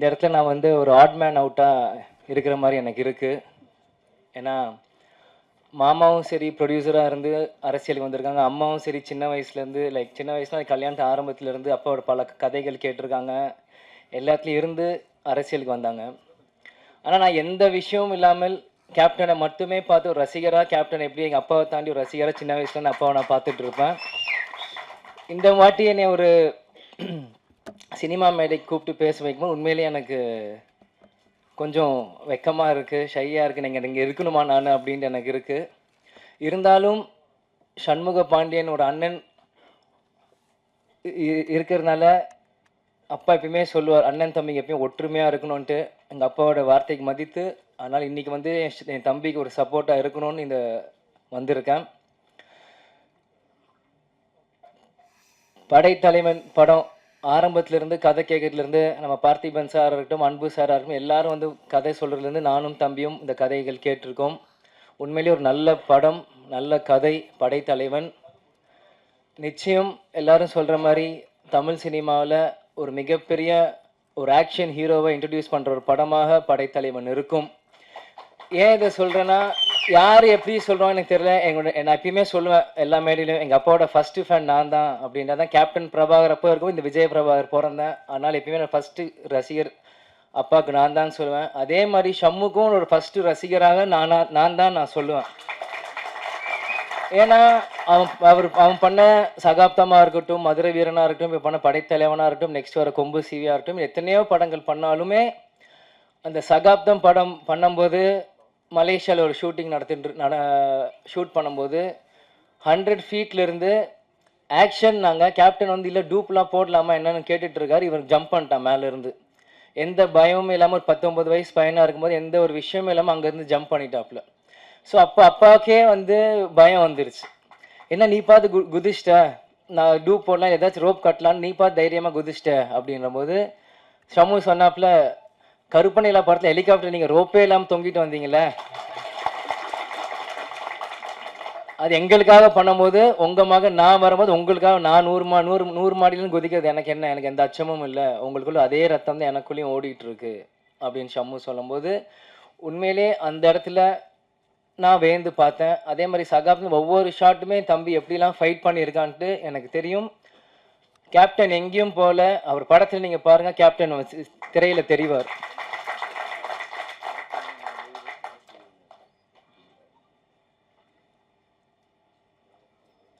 இந்த இடத்துல நான் வந்து ஒரு ஆட் மேன் அவுட்டாக இருக்கிற மாதிரி எனக்கு இருக்குது. ஏன்னா மாமாவும் சரி ப்ரொடியூசராக இருந்து அரசியலுக்கு வந்திருக்காங்க. அம்மாவும் சரி சின்ன வயசுலேருந்து சின்ன வயசுல கல்யாணத்து ஆரம்பத்துலேருந்து அப்பாவோட பல கதைகள் கேட்டிருக்காங்க. எல்லாத்துலேயும் இருந்து அரசியலுக்கு வந்தாங்க. ஆனால் நான் எந்த விஷயமும் இல்லாமல் கேப்டனை மட்டுமே பார்த்து ஒரு ரசிகராக கேப்டன் எப்படி எங்கள் அப்பாவை தாண்டி ஒரு ரசிகராக சின்ன வயசுலேருந்து அப்பாவை நான் பார்த்துட்டு இருப்பேன். இந்த வாட்டி என்னை ஒரு சினிமா மேடைக்கு கூப்பிட்டு பேச வைக்கும்போது உண்மையிலேயே எனக்கு கொஞ்சம் வெக்கமாக இருக்குது, ஷையாக இருக்குது. நீங்கள் இங்கே இருக்கணுமா நான் அப்படின்ட்டு எனக்கு இருக்குது. இருந்தாலும் சண்முக பாண்டியன் ஒரு அண்ணன் இருக்கிறதுனால அப்பா எப்பயுமே சொல்லுவார், அண்ணன் தம்பிங்க எப்பயும் ஒற்றுமையாக இருக்கணும்ன்ட்டு. எங்கள் அப்பாவோட வார்த்தைக்கு மதித்து அதனால் இன்றைக்கி வந்து என் தம்பிக்கு ஒரு சப்போர்ட்டாக இருக்கணும்னு இந்த வந்திருக்கேன். படைத்தலைவன் படம் ஆரம்பத்திலேருந்து கதை கேட்கறதுலேருந்து நம்ம பார்த்திபன் சாராக இருக்கட்டும், அன்பு சாராக இருக்கட்டும், எல்லாரும் வந்து கதை சொல்கிறதுலேருந்து நானும் தம்பியும் இந்த கதைகள் கேட்டிருக்கோம். உண்மையிலேயே ஒரு நல்ல படம், நல்ல கதை. படைத்தலைவன் நிச்சயம் எல்லாரும் சொல்கிற மாதிரி தமிழ் சினிமாவில் ஒரு மிகப்பெரிய ஒரு ஆக்ஷன் ஹீரோவை இன்ட்ரடியூஸ் பண்ணுற ஒரு படமாக படைத்தலைவன் இருக்கும். ஏன் இதை சொல்கிறேன்னா, யார் எப்படி சொல்கிறோம் எனக்கு தெரியல. நான் எப்பயுமே சொல்லுவேன் எல்லா மேடையிலும், எங்கள் அப்பாவோட ஃபஸ்ட்டு ஃபேன் நான் தான் அப்படின்றத தான். கேப்டன் பிரபாகர் அப்போ இருக்கும், இந்த விஜய் பிரபாகர் பிறந்தேன். அதனால் எப்பயுமே நான் ஃபஸ்ட்டு ரசிகர் அப்பாவுக்கு நான் தான் சொல்லுவேன். அதே மாதிரி ஷம்முக்கும் ஒரு ஃபஸ்ட்டு ரசிகராக நான் தான் சொல்லுவேன். ஏன்னா அவன் பண்ண சகாப்தமாக இருக்கட்டும், மதுரை வீரனாக இருக்கட்டும், இப்போ பண்ண படைத்தலைவனாக இருக்கட்டும், நெக்ஸ்ட் வர கொம்பு சிவியாக இருக்கட்டும், எத்தனையோ படங்கள் பண்ணாலுமே அந்த சகாப்தம் படம் பண்ணும்போது மலேசியாவில் ஒரு ஷூட் பண்ணும்போது 100 ஃபீட்லேருந்து ஆக்ஷன் நாங்கள் கேப்டன் வந்து இல்லை டூப்லாம் போடலாமா என்னன்னு கேட்டுட்ருக்காரு. இவர் ஜம்ப் பண்ணிட்டான் மேலேருந்து. எந்த பயமும் இல்லாமல் ஒரு 19 வயசு பையனாக இருக்கும்போது எந்த ஒரு விஷயமும் இல்லாமல் அங்கேருந்து ஜம்ப் பண்ணிட்டாப்புல. ஸோ அப்பாவுக்கே வந்து பயம் வந்துருச்சு. என்ன நீ பார்த்து குதிச்சிட்ட, நான் டூப் போடலாம் ஏதாச்சும் ரோப் கட்டலான்னு நீ பார்த்து தைரியமாக குதிச்சிட்ட அப்படின்ற போது ஷமு சொன்னாப்புல, கருப்பனையில படத்தில் ஹெலிகாப்டர் நீங்கள் ரோப்பே இல்லாமல் தொங்கிட்டு வந்தீங்களே, அது எங்களுக்காக பண்ணும்போது உங்கள் மகன் நான் வரும்போது உங்களுக்காக நான் 100 மாடியிலும் குதிக்கிறது எனக்கு என்ன, எனக்கு எந்த அச்சமும் இல்லை, உங்களுக்குள்ள அதே ரத்தம் தான் எனக்குள்ளேயும் ஓடிட்டு இருக்கு அப்படின்னு ஷம்மு சொல்லும்போது உண்மையிலே அந்த இடத்துல நான் வேந்து பார்த்தேன். அதே மாதிரி சகாப்தம் ஒவ்வொரு ஷாட்டுமே தம்பி எப்படிலாம் ஃபைட் பண்ணியிருக்கான்ட்டு எனக்கு தெரியும். கேப்டன் எங்கேயும் போல, அவர் படத்தில் நீங்கள் பாருங்கள், கேப்டன் திரையில் தெரிவார்.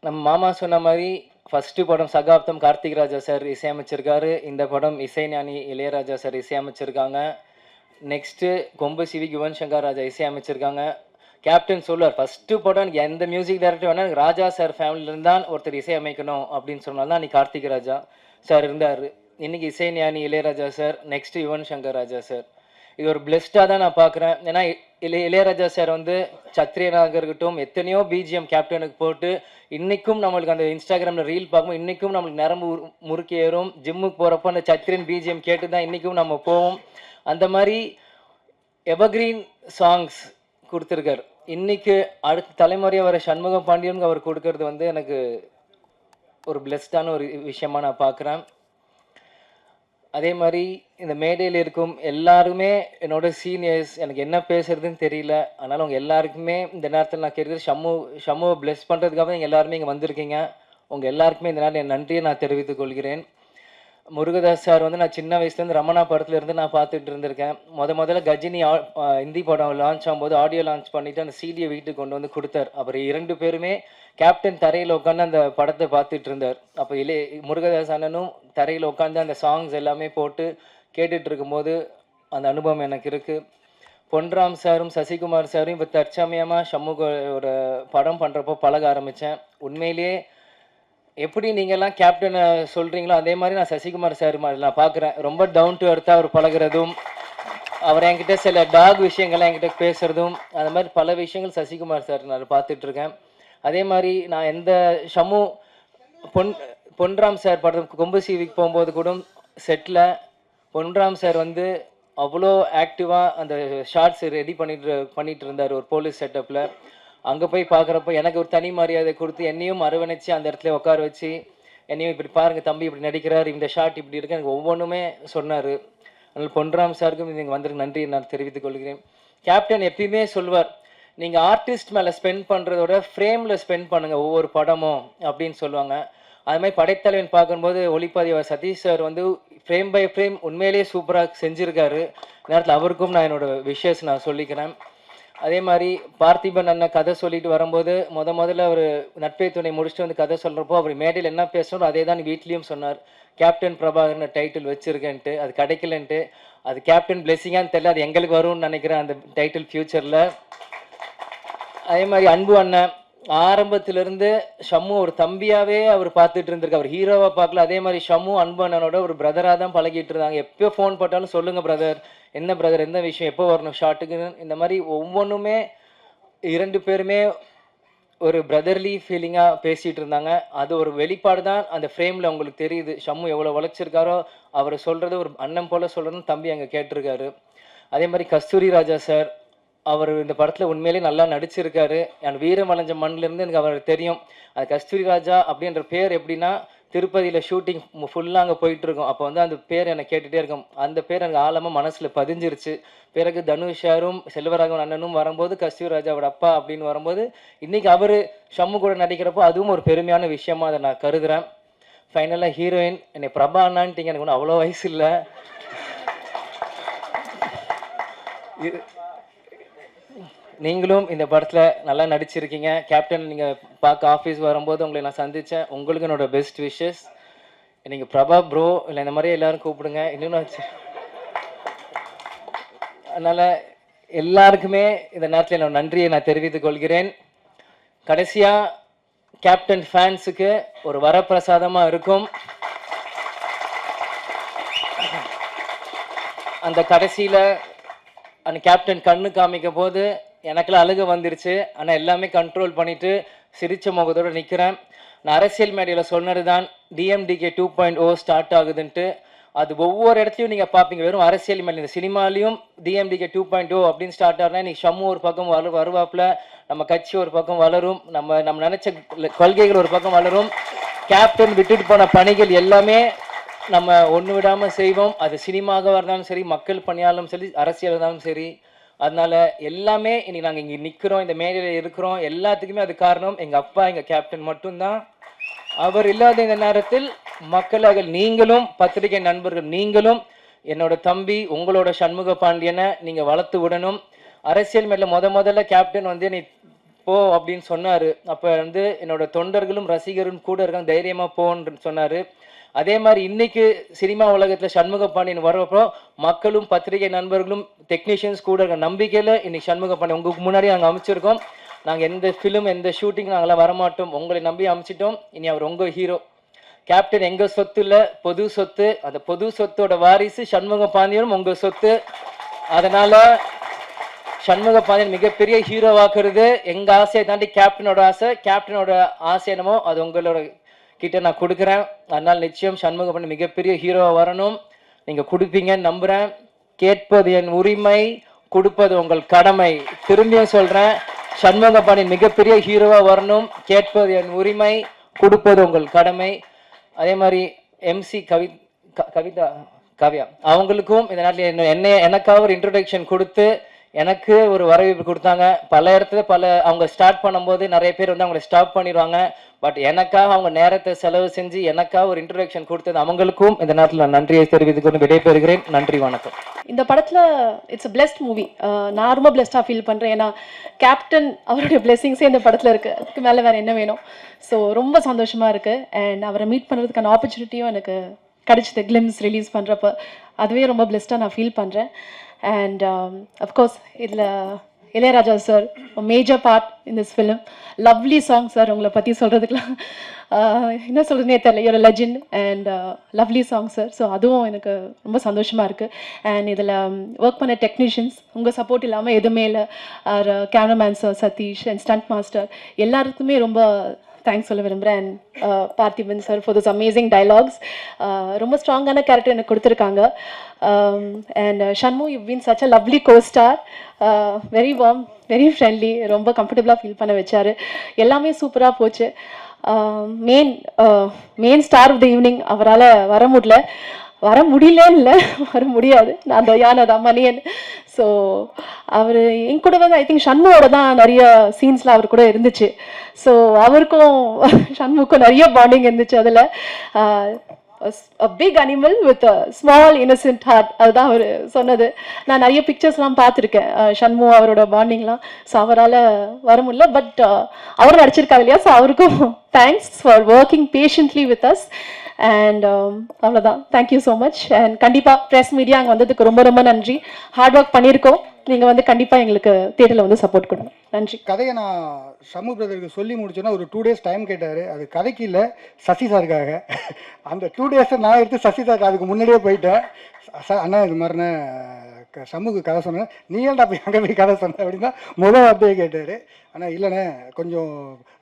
நம்ம மாமா சொன்ன மாதிரி ஃபஸ்ட்டு படம் சகாப்தம் கார்த்திக் ராஜா சார் இசையமைச்சிருக்காரு. இந்த படம் இசைஞானி இளையராஜா சார் இசையமைச்சிருக்காங்க. நெக்ஸ்ட்டு கொம்பு சிவி யுவன் சங்கர் ராஜா இசையமைச்சிருக்காங்க. கேப்டன் சொல்லுவார், ஃபஸ்ட்டு படம் எனக்கு எந்த மியூசிக் டைரக்டர் வேணால் எனக்கு ராஜா சார் ஃபேமிலியிலேருந்து தான் ஒருத்தர் இசையமைக்கணும் அப்படின்னு சொன்னால் தான் அன்றைக்கி கார்த்திக் ராஜா சார் இருந்தார். இன்றைக்கி இசைஞானி Ilaiyaraaja sir, next Yuvan Shankar Raja sir. இது ஒரு பிளெஸ்டாக தான் நான் பார்க்குறேன். ஏன்னா இளையராஜா சார் வந்து சத்ரியனாக இருக்கட்டும், எத்தனையோ பிஜிஎம் கேப்டனுக்கு போட்டு இன்றைக்கும் நம்மளுக்கு அந்த இன்ஸ்டாகிராமில் ரீல் பார்க்கும்போது இன்றைக்கும் நம்மளுக்கு நரம்பு முறுக்கி ஏறும். ஜிம்முக்கு போகிறப்போ அந்த சத்ரியன் பிஜிஎம் கேட்டு தான் இன்றைக்கும் நம்ம போவோம். அந்த மாதிரி எவர்கிரீன் சாங்ஸ் கொடுத்துருக்கார். இன்றைக்கி அடுத்த தலைமுறையாக வர சண்முக பாண்டியனுக்கு அவர் கொடுக்கறது வந்து எனக்கு ஒரு பிளெஸ்டான ஒரு விஷயமாக நான் பார்க்குறேன். அதே மாதிரி இந்த மேடையில் இருக்கும் எல்லாருமே என்னோட சீனியர்ஸ், எனக்கு என்ன பேசுறதுன்னு தெரியல. அதனால் உங்கள் எல்லாருக்குமே இந்த நேரத்தில் நான் கேட்குறது, ஷம்முவை பிளெஸ் பண்ணுறதுக்காக நீங்கள் எல்லாருமே இங்கே வந்திருக்கீங்க. உங்கள் எல்லாருக்குமே இந்த நேரம் என் நன்றியை நான் தெரிவித்துக் கொள்கிறேன். முருகதாஸ் சார் வந்து நான் சின்ன வயசுலேருந்து ரமணா படத்துலேருந்து நான் பார்த்துட்டு இருந்திருக்கேன். முதல்ல கஜினி ஹிந்தி படம் லான்ச் ஆகும்போது ஆடியோ லான்ச் பண்ணிவிட்டு அந்த சிடியை வீட்டுக்கு கொண்டு வந்து கொடுத்தார். அப்புறம் 2 பேருமே கேப்டன் தரையில் உட்காந்து அந்த படத்தை பார்த்துட்டு இருந்தார். அப்போ முருகதாஸ் அண்ணனும் தரையில் உட்காந்து அந்த சாங்ஸ் எல்லாமே போட்டு கேட்டுட்டு இருக்கும்போது அந்த அனுபவம் எனக்கு இருக்குது. பொன்ராம் சாரும் சசிகுமார் சாரும் இப்போ தற்சமயமாக ஷம்முகோட படம் பண்ணுறப்போ பழக ஆரம்பித்தேன். உண்மையிலேயே எப்படி நீங்கள்லாம் கேப்டனை சொல்கிறீங்களோ அதே மாதிரி நான் சசிகுமார் சார் மாதிரி நான் பார்க்குறேன். ரொம்ப டவுன் டு எர்த்தாக அவர் பழகிறதும், அவர் என்கிட்ட சில டாக் விஷயங்கள்லாம் என்கிட்ட பேசுகிறதும், அந்த மாதிரி பல விஷயங்கள் சசிகுமார் சார் நான் பார்த்துட்ருக்கேன். அதே மாதிரி நான் எந்த ஷம்மு பொன்ராம் சார் படம் கொம்பு சிவிக்கு போகும்போது கூட செட்டில் பொன்ராம் சார் வந்து அவ்வளோ ஆக்டிவாக அந்த ஷார்ட்ஸ் ரெடி பண்ணிட்டு இருந்தார் ஒரு போலீஸ் செட்டப்பில். அங்கே போய் பார்க்குறப்போ எனக்கு ஒரு தனி மரியாதை கொடுத்து என்னையும் அரவணைச்சு அந்த இடத்துல உட்கார வச்சு என்னையும் இப்படி பாருங்கள் தம்பி இப்படி நடிக்கிறார், இந்த ஷாட் இப்படி இருக்கு, எனக்கு ஒவ்வொன்றுமே சொன்னார். அதனால் பொன்ராம் சாருக்கும் நீங்கள் வந்திருக்கு நன்றி நான் தெரிவித்துக் கொள்கிறேன். கேப்டன் எப்பயுமே சொல்வார், நீங்கள் ஆர்டிஸ்ட் மேலே ஸ்பெண்ட் பண்ணுறதோட ஃப்ரேமில் ஸ்பெண்ட் பண்ணுங்கள் ஒவ்வொரு படமும் அப்படின்னு சொல்லுவாங்க. அது மாதிரி படைத்தலைவன் பார்க்கும்போது ஒளிப்பதிவாளர் சதீஷ் சார் வந்து ஃப்ரேம் பை ஃப்ரேம் உண்மையிலேயே சூப்பராக செஞ்சுருக்காரு. நேரத்தில் அவருக்கும் நான் என்னோடய விஷஸ் நான் சொல்லிக்கிறேன். அதே மாதிரி பார்த்திபன் அண்ணன் கதை சொல்லிட்டு வரும்போது முதல்ல அவர் நட்பை துணை முடிச்சுட்டு வந்து கதை சொல்கிறப்போ அவர் மேடையில் என்ன பேசணும் அதே தான் வீட்லேயும் சொன்னார். கேப்டன் பிரபாகர்னு டைட்டில் வச்சுருக்கேன்ட்டு, அது கிடைக்கலன்ட்டு. அது கேப்டன் பிளெஸிங்கான்னு தெரியல, அது எங்களுக்கு வரும்னு நினைக்கிறேன் அந்த டைட்டில் ஃப்யூச்சரில். அதே மாதிரி அன்பு அண்ணன் ஆரம்பத்திலிருந்து ஷம்மு ஒரு தம்பியாகவே அவர் பார்த்துட்டு இருந்திருக்கு, அவர் ஹீரோவாக பார்க்கல. அதே மாதிரி ஷம்மு அன்பு அண்ணனோட ஒரு பிரதராக தான் பழகிட்டு இருந்தாங்க. எப்போ ஃபோன் போட்டாலும் சொல்லுங்கள் பிரதர், என்ன பிரதர், எந்த விஷயம், எப்போ வரணும் ஷாட்டுக்குன்னு, இந்த மாதிரி ஒவ்வொன்றுமே 2 பேருமே ஒரு பிரதர்லி ஃபீலிங்காக பேசிகிட்டு இருந்தாங்க. அது ஒரு வெளிப்பாடு தான் அந்த ஃப்ரேமில் உங்களுக்கு தெரியுது. ஷம்மு எவ்வளோ உழைச்சிருக்காரோ அவர் சொல்கிறது ஒரு அண்ணன் போல் சொல்கிறதுன்னு தம்பி அங்கே கேட்டிருக்காரு. அதே மாதிரி கஸ்தூரி ராஜா சார், அவர் இந்த படத்தில் உண்மையிலேயே நல்லா நடிச்சிருக்காரு. என் வீரம் வளைஞ்ச மண்ணிலேருந்து எனக்கு அவர் தெரியும். அது கஸ்தூரி ராஜா அப்படின்ற பேர் எப்படின்னா, திருப்பதியில் ஷூட்டிங் ஃபுல்லாக அங்கே போயிட்டுருக்கோம். அப்போ வந்து அந்த பேர் எனக்கு கேட்டுகிட்டே இருக்கும். அந்த பேர் எனக்கு ஆழமாக மனசில் பதிஞ்சிருச்சு. பிறகு தனுஷாரும் செல்வராகவன் அண்ணனும் வரும்போது கஸ்தூரி ராஜாவோட அப்பா அப்படின்னு வரும்போது இன்றைக்கி அவர் ஷம்மு கூட நடிக்கிறப்போ அதுவும் ஒரு பெருமையான விஷயமா அதை நான் கருதுகிறேன். ஃபைனலாக ஹீரோயின் என்னை பிரபா அண்ணான்ட்டிங்க, எனக்கு ஒன்றும் அவ்வளோ வயசு இல்லை. நீங்களும் இந்த படத்தில் நல்லா நடிச்சிருக்கீங்க. கேப்டன் நீங்கள் பார்க்க ஆஃபீஸ் வரும்போது உங்களை நான் சந்தித்தேன். உங்களுக்கு என்னோட பெஸ்ட் விஷஸ். நீங்கள் பிரபா ப்ரோ இல்லை இந்த மாதிரி எல்லோரும் கூப்பிடுங்க. இன்னும் அதனால் எல்லாருக்குமே இந்த நேரத்தில் என்னோட நன்றியை நான் தெரிவித்துக் கொள்கிறேன். கடைசியாக கேப்டன் ஃபேன்ஸுக்கு ஒரு வரப்பிரசாதமாக இருக்கும். அந்த கடைசியில் அந்த கேப்டன் கண்ணு காமிக்க போது எனக்குலாம் அழுக வந்துருச்சு. ஆனால் எல்லாமே கண்ட்ரோல் பண்ணிவிட்டு சிரிச்ச முகத்தோடு நிற்கிறேன். நான் அரசியல் மேடையில் சொன்னது தான் DMDK 2.0 ஸ்டார்ட் ஆகுதுன்ட்டு. அது ஒவ்வொரு இடத்துலையும் நீங்கள் பார்ப்பீங்க. வெறும் அரசியல் மேலே இந்த சினிமாலையும் DMDK 2.0 அப்படின்னு ஸ்டார்ட் ஆகுனா இன்றைக்கி ஷம்மு ஒரு பக்கம் வருவாப்பில், நம்ம கட்சி ஒரு பக்கம் வளரும், நம்ம நினச்ச கொள்கைகள் ஒரு பக்கம் வளரும். கேப்டன் விட்டுட்டு போன பணிகள் எல்லாமே நம்ம ஒன்று விடாமல் செய்வோம். அது சினிமாவாக இருந்தாலும் சரி, மக்கள் பணியாலும் சரி, அரசியல் இருந்தாலும் சரி. அதனால எல்லாமே இன்னைக்கு நாங்கள் இங்கே நிற்கிறோம், இந்த மேடையில் இருக்கிறோம். எல்லாத்துக்குமே அது காரணம் எங்கள் அப்பா, எங்கள் கேப்டன் மட்டும்தான். அவர் இல்லாத இந்த நேரத்தில் மக்களாக நீங்களும், பத்திரிகை நண்பர்கள் நீங்களும், என்னோட தம்பி உங்களோட சண்முக பாண்டியனை நீங்கள் வளர்த்து விடணும். அரசியல் மேடையில் முதல்ல கேப்டன் வந்து நீ போ அப்படின்னு சொன்னார். அப்போ வந்து என்னோட தொண்டர்களும் ரசிகரும் கூட இருக்காங்க, தைரியமாக போன்னு சொன்னார். அதே மாதிரி இன்னைக்கு சினிமா உலகத்தில் சண்முக பாண்டியன் வர்றப்போ மக்களும் பத்திரிகை நண்பர்களும் டெக்னீஷியன்ஸ் கூட இருக்க நம்பிக்கையில் இன்னைக்கு சண்முக பாண்டியன் உங்களுக்கு முன்னாடி நாங்கள் அமைச்சிருக்கோம். நாங்கள் எந்த ஃபிலிம் எந்த ஷூட்டிங் நாங்களாம் வரமாட்டோம், உங்களை நம்பி அமைச்சிட்டோம். இனி அவர் உங்கள் ஹீரோ. கேப்டன் எங்கள் சொத்து இல்லை, பொது சொத்து. அந்த பொது சொத்தோட வாரிசு சண்முக பாண்டியனும் உங்கள் சொத்து. அதனால் சண்முக பாண்டியன் மிகப்பெரிய ஹீரோவாக்குறது எங்கள் ஆசையை தாண்டி கேப்டனோட ஆசை. கேப்டனோட ஆசை என்னமோ அது உங்களோட கிட்ட நான் கொடுக்குறேன். அதனால் நிச்சயம் சண்முக பாண்டியன் மிகப்பெரிய ஹீரோவாக வரணும். நீங்கள் கொடுப்பீங்கன்னு நம்புகிறேன். கேட்பது என் உரிமை, கொடுப்பது உங்கள் கடமை. திரும்பியும் சொல்கிறேன், சண்முக பாண்டியன் மிகப்பெரிய ஹீரோவாக வரணும். கேட்பது என் உரிமை, கொடுப்பது உங்கள் கடமை. அதே மாதிரி MC காவ்யா அவங்களுக்கும் இந்த நேரத்தில் எனக்காக ஒரு இன்ட்ரடக்ஷன் கொடுத்து எனக்கு ஒரு வரவேற்பு கொடுத்தாங்க. பல இடத்துல அவங்க ஸ்டார்ட் பண்ணும்போது நிறைய பேர் வந்து அவங்களை ஸ்டாப் பண்ணிடுவாங்க. பட் எனக்காக அவங்க நேரத்தை செலவு செஞ்சு எனக்காக ஒரு இன்ட்ரடக்ஷன் கொடுத்தது அவங்களுக்கும் இந்த நேரத்தில் நான் நன்றியை தெரிவித்துக் கொண்டு விடைபெறுகிறேன். நன்றி, வணக்கம். இந்த படத்தில் இட்ஸ் அ பிளெஸ்ட் மூவி. நான் ரொம்ப பிளெஸ்டாக ஃபீல் பண்ணுறேன். ஏன்னா கேப்டன் அவருடைய பிளெஸிங்ஸே இந்த படத்தில் இருக்குது. அதுக்கு மேலே வேறு என்ன வேணும்? ஸோ ரொம்ப சந்தோஷமாக இருக்குது. அண்ட் அவரை மீட் பண்ணுறதுக்கான ஆப்பர்ச்சுனிட்டியும் எனக்கு கிடைச்சிது. கிளிம்ஸ் ரிலீஸ் பண்ணுறப்ப அதுவே ரொம்ப பிளெஸ்டாக நான் ஃபீல் பண்ணுறேன். அண்ட் அஃப்கோர்ஸ் இதில் Ilaiyaraaja sir major part in this film. Lovely song sir. உங்களை பற்றி சொல்கிறதுக்குலாம் என்ன சொல்கிறதுனே தெரியல. ஒரு legend and lovely song sir. So அதுவும் எனக்கு ரொம்ப சந்தோஷமாக இருக்குது. அண்ட் இதில் ஒர்க் பண்ண டெக்னீஷியன்ஸ் உங்கள் சப்போர்ட் இல்லாமல் எதுவுமே இல்லை. Cameraman sir, Satish and stunt master எல்லாருக்குமே ரொம்ப தேங்க்ஸ் சொல்ல விரும்புகிறேன். And Parthiban sir for this amazing dialogues. ரொம்ப ஸ்ட்ராங்கான கேரக்டர் எனக்கு கொடுத்துருக்காங்க. And Shanmu, you been such a lovely costar. Very warm, very friendly. ரொம்ப கம்ஃபர்டபுளாக ஃபீல் பண்ண வச்சார். எல்லாமே சூப்பராக போச்சு. Main star of the evening அவரால் வர முடியல. வர முடியலன்னு இல்லை, வர முடியாது. நான் அந்த யானை தான் மணியன். ஸோ அவர் என் கூட வந்து ஐ திங்க் ஷண்முவோட தான் நிறைய சீன்ஸில் அவர் கூட இருந்துச்சு. ஸோ அவருக்கும் ஷண்முக்கும் நிறைய பாண்டிங் இருந்துச்சு அதில். a big animal with a small innocent heart, அதுதான் அவர் சொன்னது. நான் நிறைய பிக்சர்ஸ்லாம் பார்த்துருக்கேன் ஷண்மு அவரோட பாண்டிங்லாம். ஸோ அவரால் வர முடியல, பட் அவரும் நடிச்சிருக்காரு இல்லையா. ஸோ அவருக்கும் thanks for working patiently with us. And அவ்வளோதான், தேங்க்யூ ஸோ மச். அண்ட் கண்டிப்பாக ப்ரெஸ் மீடியா அங்கே வந்ததுக்கு ரொம்ப ரொம்ப நன்றி. ஹார்ட் ஒர்க் பண்ணியிருக்கோம், நீங்கள் வந்து கண்டிப்பாக எங்களுக்கு தியேட்டரில் வந்து சப்போர்ட் கொடுங்க. நன்றி. கதையை நான் ஷம்மு பிரதருக்கு சொல்லி முடிச்சோன்னா ஒரு 2 days டைம் கேட்டார். அது கதைக்கு இல்லை, சசி சாருக்காக. அந்த 2 days நான் எடுத்து சசி சாருக்கு அதுக்கு முன்னாடியே போயிட்டேன். அண்ணா இது மாதிரிண்ணே ஷம்முக்கு கதை சொன்னேன். நீ ஏன்டா போய் அங்கே போய் கதை சொன்ன அப்படின்னா முதல் வார்த்தையே கேட்டார். ஆனால் இல்லைண்ணே கொஞ்சம்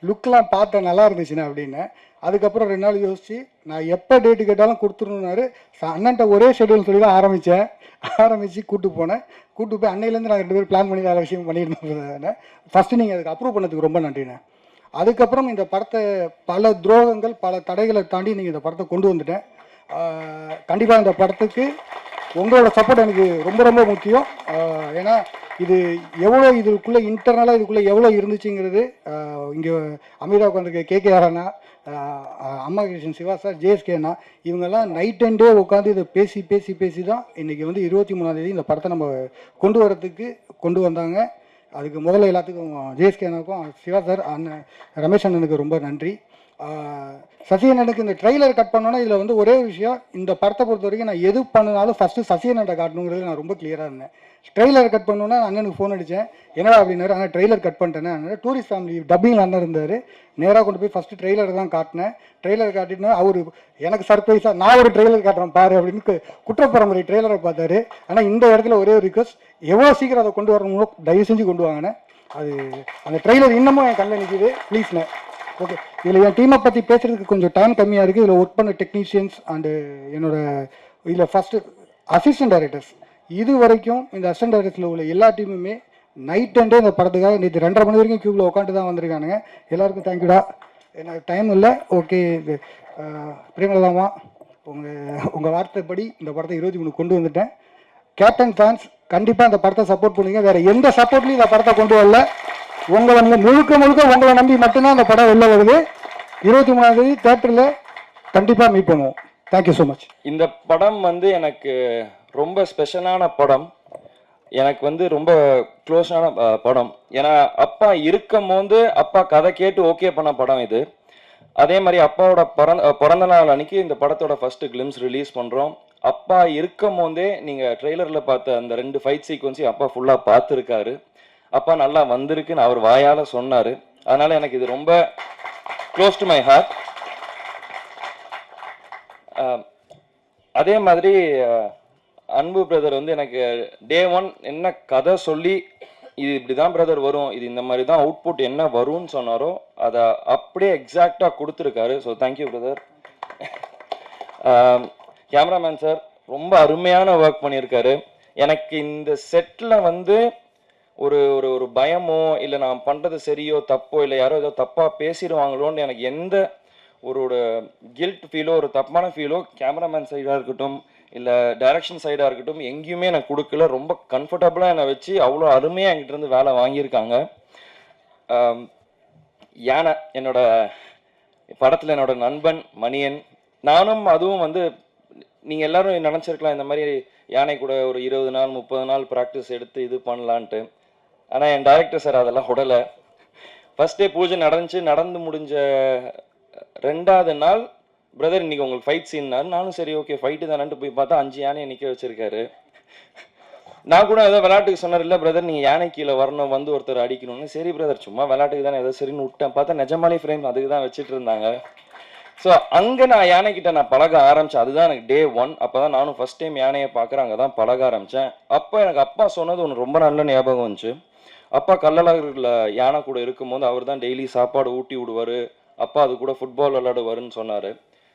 லுக்கெலாம் பார்த்தேன், நல்லா இருந்துச்சுண்ணே அப்படின்னு. அதுக்கப்புறம் 2 நாள் யோசிச்சு நான் எப்போ டேட்டு கேட்டாலும் கொடுத்துருன்னாரு. அண்ணன்ட்ட ஒரே ஷெடியூல் சொல்லி தான் ஆரம்பித்து கூப்பிட்டு போனேன். கூப்பிட்டு போய் அன்னையிலேருந்து நாங்கள் 2 பேரும் பிளான் பண்ணி வேறு விஷயம் பண்ணியிருந்தோம். ஃபஸ்ட்டு நீங்கள் அதுக்கு அப்ரூவ் பண்ணதுக்கு ரொம்ப நன்றிண்ணே. அதுக்கப்புறம் இந்த படத்தை பல துரோகங்கள் பல தடைகளை தாண்டி நீங்கள் இந்த படத்தை கொண்டு வந்துட்டேன். கண்டிப்பாக இந்த படத்துக்கு உங்களோட சப்போர்ட் எனக்கு ரொம்ப ரொம்ப முக்கியம். ஏன்னா இது எவ்வளோ இதுக்குள்ளே இன்டர்னலாக இதுக்குள்ளே எவ்வளோ இருந்துச்சுங்கிறது இங்கே அமீராவுக்கு வந்திருக்க KKR அண்ணா, அம்மா கிருஷ்ணன் சிவா சார், JSK அண்ணா, இவங்கெல்லாம் நைட் அண்ட் டே உட்காந்து இதை பேசி தான் இன்றைக்கி வந்து 23ஆம் தேதி இந்த படத்தை நம்ம கொண்டு வந்தாங்க. அதுக்கு முதல்ல எல்லாத்துக்கும் JSK அண்ணாவுக்கும் சிவா சார், அண்ணன் ரமேஷ் அண்ணனுக்கு ரொம்ப நன்றி. சசி அண்ணனுக்கு இந்த ட்ரெய்லர் கட் பண்ணோன்னா இதில் வந்து ஒரே விஷயம், இந்த படத்தை பொறுத்த வரைக்கும் நான் எது பண்ணினாலும் ஃபஸ்ட்டு சசி அண்ணன்ட்ட காட்டணுங்கிறது நான் ரொம்ப கிளியராக இருந்தேன். ட்ரெய்லர் கட் பண்ணோன்னா அண்ணனுக்கு ஃபோன் அடித்தேன், என்னடா அப்படின்னாரு. ஆனால் ட்ரெய்லர் கட் பண்ணிட்டேன்னு. அதனால் டூரிஸ்ட் ஃபேமிலி டப்பிங்கில் அண்ணன் இருந்தார். நேராக கொண்டு போய் ஃபஸ்ட்டு ட்ரெய்லர் தான் காட்டினேன். ட்ரெய்லர் காட்டினா அவர் எனக்கு சர்ப்ரைஸாக நான் ஒரு ட்ரெய்லர் காட்டுறேன் பாரு அப்படின்னு குற்றப்பரம்பரை ட்ரெய்லரை பார்த்தாரு. ஆனால் இந்த இடத்துல ஒரே ஒரு ரிக்வஸ்ட், எவ்வளோ சீக்கிரம் அதை கொண்டு வரணுமோ தயவு செஞ்சு கொண்டு வாங்கினேன். அது அந்த ட்ரெய்லர் இன்னமும் என் கண்ணில் நிற்கிது, ப்ளீஸ்ண்ணே. ஓகே, இதில் என் டீமை பற்றி பேசுகிறதுக்கு கொஞ்சம் டைம் கம்மியாக இருக்குது. இதில் ஒர்க் பண்ண டெக்னீஷியன்ஸ் அண்டு இதில் ஃபஸ்ட்டு அசிஸ்டன்ட் டைரக்டர்ஸ், இது வரைக்கும் இந்த அசிஸ்டன்ட் டைரக்டர்ஸில் உள்ள எல்லா டீமுமே நைட் அண்டே இந்த படத்துக்காக நேற்று 2:30 மணி வரைக்கும் க்யூவில் உட்காந்து தான் வந்திருக்கானுங்க. எல்லாருக்கும் தேங்க்யூடா. எனக்கு டைம் இல்லை. ஓகே, இது பிரேமலதாமா உங்கள் வார்த்தைப்படி இந்த படத்தை 23 கொண்டு வந்துட்டேன். கேப்டன் ஃபேன்ஸ் கண்டிப்பாக இந்த படத்தை சப்போர்ட் பண்ணுங்க. வேறு எந்த சப்போர்ட்லையும் இந்த படத்தை கொண்டு வரல, உங்களை முழுக்க உங்களை நம்பி மட்டும்தான் அந்த படம் வெளில வருது. 23ஆம் தேதி தேட்டரில் கண்டிப்பாக மீட் பண்ணுவோம். Thank you so much. இந்த படம் வந்து எனக்கு ரொம்ப ஸ்பெஷலான படம், எனக்கு வந்து ரொம்ப க்ளோஸான படம். ஏன்னா அப்பா இருக்கும் போது அப்பா கதை கேட்டு ஓகே பண்ண படம் இது. அதே மாதிரி அப்பாவோட பிறந்த நாள் அன்னைக்கு இந்த படத்தோட ஃபர்ஸ்ட் கிளிம்ஸ் ரிலீஸ் பண்ணுறோம். அப்பா இருக்கும் போதே நீங்கள் ட்ரெய்லரில் பார்த்த அந்த 2 ஃபைட் சீக்வன்ஸையும் அப்பா ஃபுல்லாக பார்த்துருக்காரு. அப்பா நல்லா வந்திருக்குன்னு அவர் வாயால் சொன்னார். அதனால் எனக்கு இது ரொம்ப க்ளோஸ் டு மை ஹார்ட். அதே மாதிரி அன்பு பிரதர் வந்து எனக்கு டே 1 என்ன கதை சொல்லி இது இப்படி தான் பிரதர் வரும், இது இந்த மாதிரி தான் அவுட்புட் என்ன வரும்னு சொன்னாரோ அதை அப்படியே எக்ஸாக்டாக கொடுத்துருக்காரு. So thank you brother. Cameraman sir ரொம்ப அருமையான ஒர்க் பண்ணியிருக்காரு. எனக்கு இந்த செட்டில் வந்து ஒரு ஒரு ஒரு பயமோ இல்லை நான் பண்ணுறது சரியோ தப்போ இல்லை யாரோ ஏதோ தப்பாக பேசிடுவாங்களோன்னு எனக்கு எந்த ஒரு கில்ட் ஃபீலோ ஒரு தப்பான ஃபீலோ கேமராமேன் சைடாக இருக்கட்டும் இல்லை டைரக்ஷன் சைடாக இருக்கட்டும் எங்கேயுமே எனக்கு கொடுக்கல. ரொம்ப கம்ஃபர்டபுளாக என்னை வச்சு அவ்வளோ அருமையாக என்கிட்ட இருந்து வேலை வாங்கியிருக்காங்க. யானை என்னோட படத்தில் என்னோட நண்பன் மணியன், நானும் அதுவும் வந்து நீங்கள் எல்லாரும் நினச்சிருக்கலாம் இந்த மாதிரி யானை கூட ஒரு 20 நாள் 30 நாள் ப்ராக்டிஸ் எடுத்து இது பண்ணலான்ட்டு. ஆனால் என் டைரக்டர் சார் அதெல்லாம் உடலை. ஃபர்ஸ்ட் டே பூஜை நடந்து முடிஞ்ச 2வது நாள் பிரதர் இன்னைக்கு உங்களுக்கு ஃபைட் சீன்னாரு. நானும் சரி ஓகே ஃபைட்டு தானேன்ட்டு போய் பார்த்தா 5 யானையை நிற்க வச்சிருக்காரு. நான் கூட ஏதோ விளையாட்டுக்கு சொன்னார், இல்லை பிரதர் நீங்கள் யானை கீழே வரணும் வந்து ஒருத்தர் அடிக்கணும்னு. சரி பிரதர் சும்மா விளையாட்டுக்கு தானே ஏதோ சரின்னு விட்டேன். பார்த்தா நிஜமாலே ஃப்ரேம் அதுக்கு தான் வச்சுட்டு இருந்தாங்க. ஸோ அங்கே நான் யானைக்கிட்ட நான் பழக ஆரம்பித்தேன். அதுதான் எனக்கு டே 1. அப்போ தான் நானும் ஃபஸ்ட் டைம் யானையை பார்க்குறேன், அங்கே தான் பழக ஆரம்பித்தேன். அப்போ எனக்கு அப்பா சொன்னது ஒன்று ரொம்ப நல்ல ஞாபகம் வந்துச்சு. அப்பா கள்ளழகரில் யானை கூட இருக்கும்போது அவர் தான் டெய்லி சாப்பாடு ஊட்டி விடுவார், அப்பா அது கூட ஃபுட்பால் விளையாடுவாருன்னு சொன்னார்.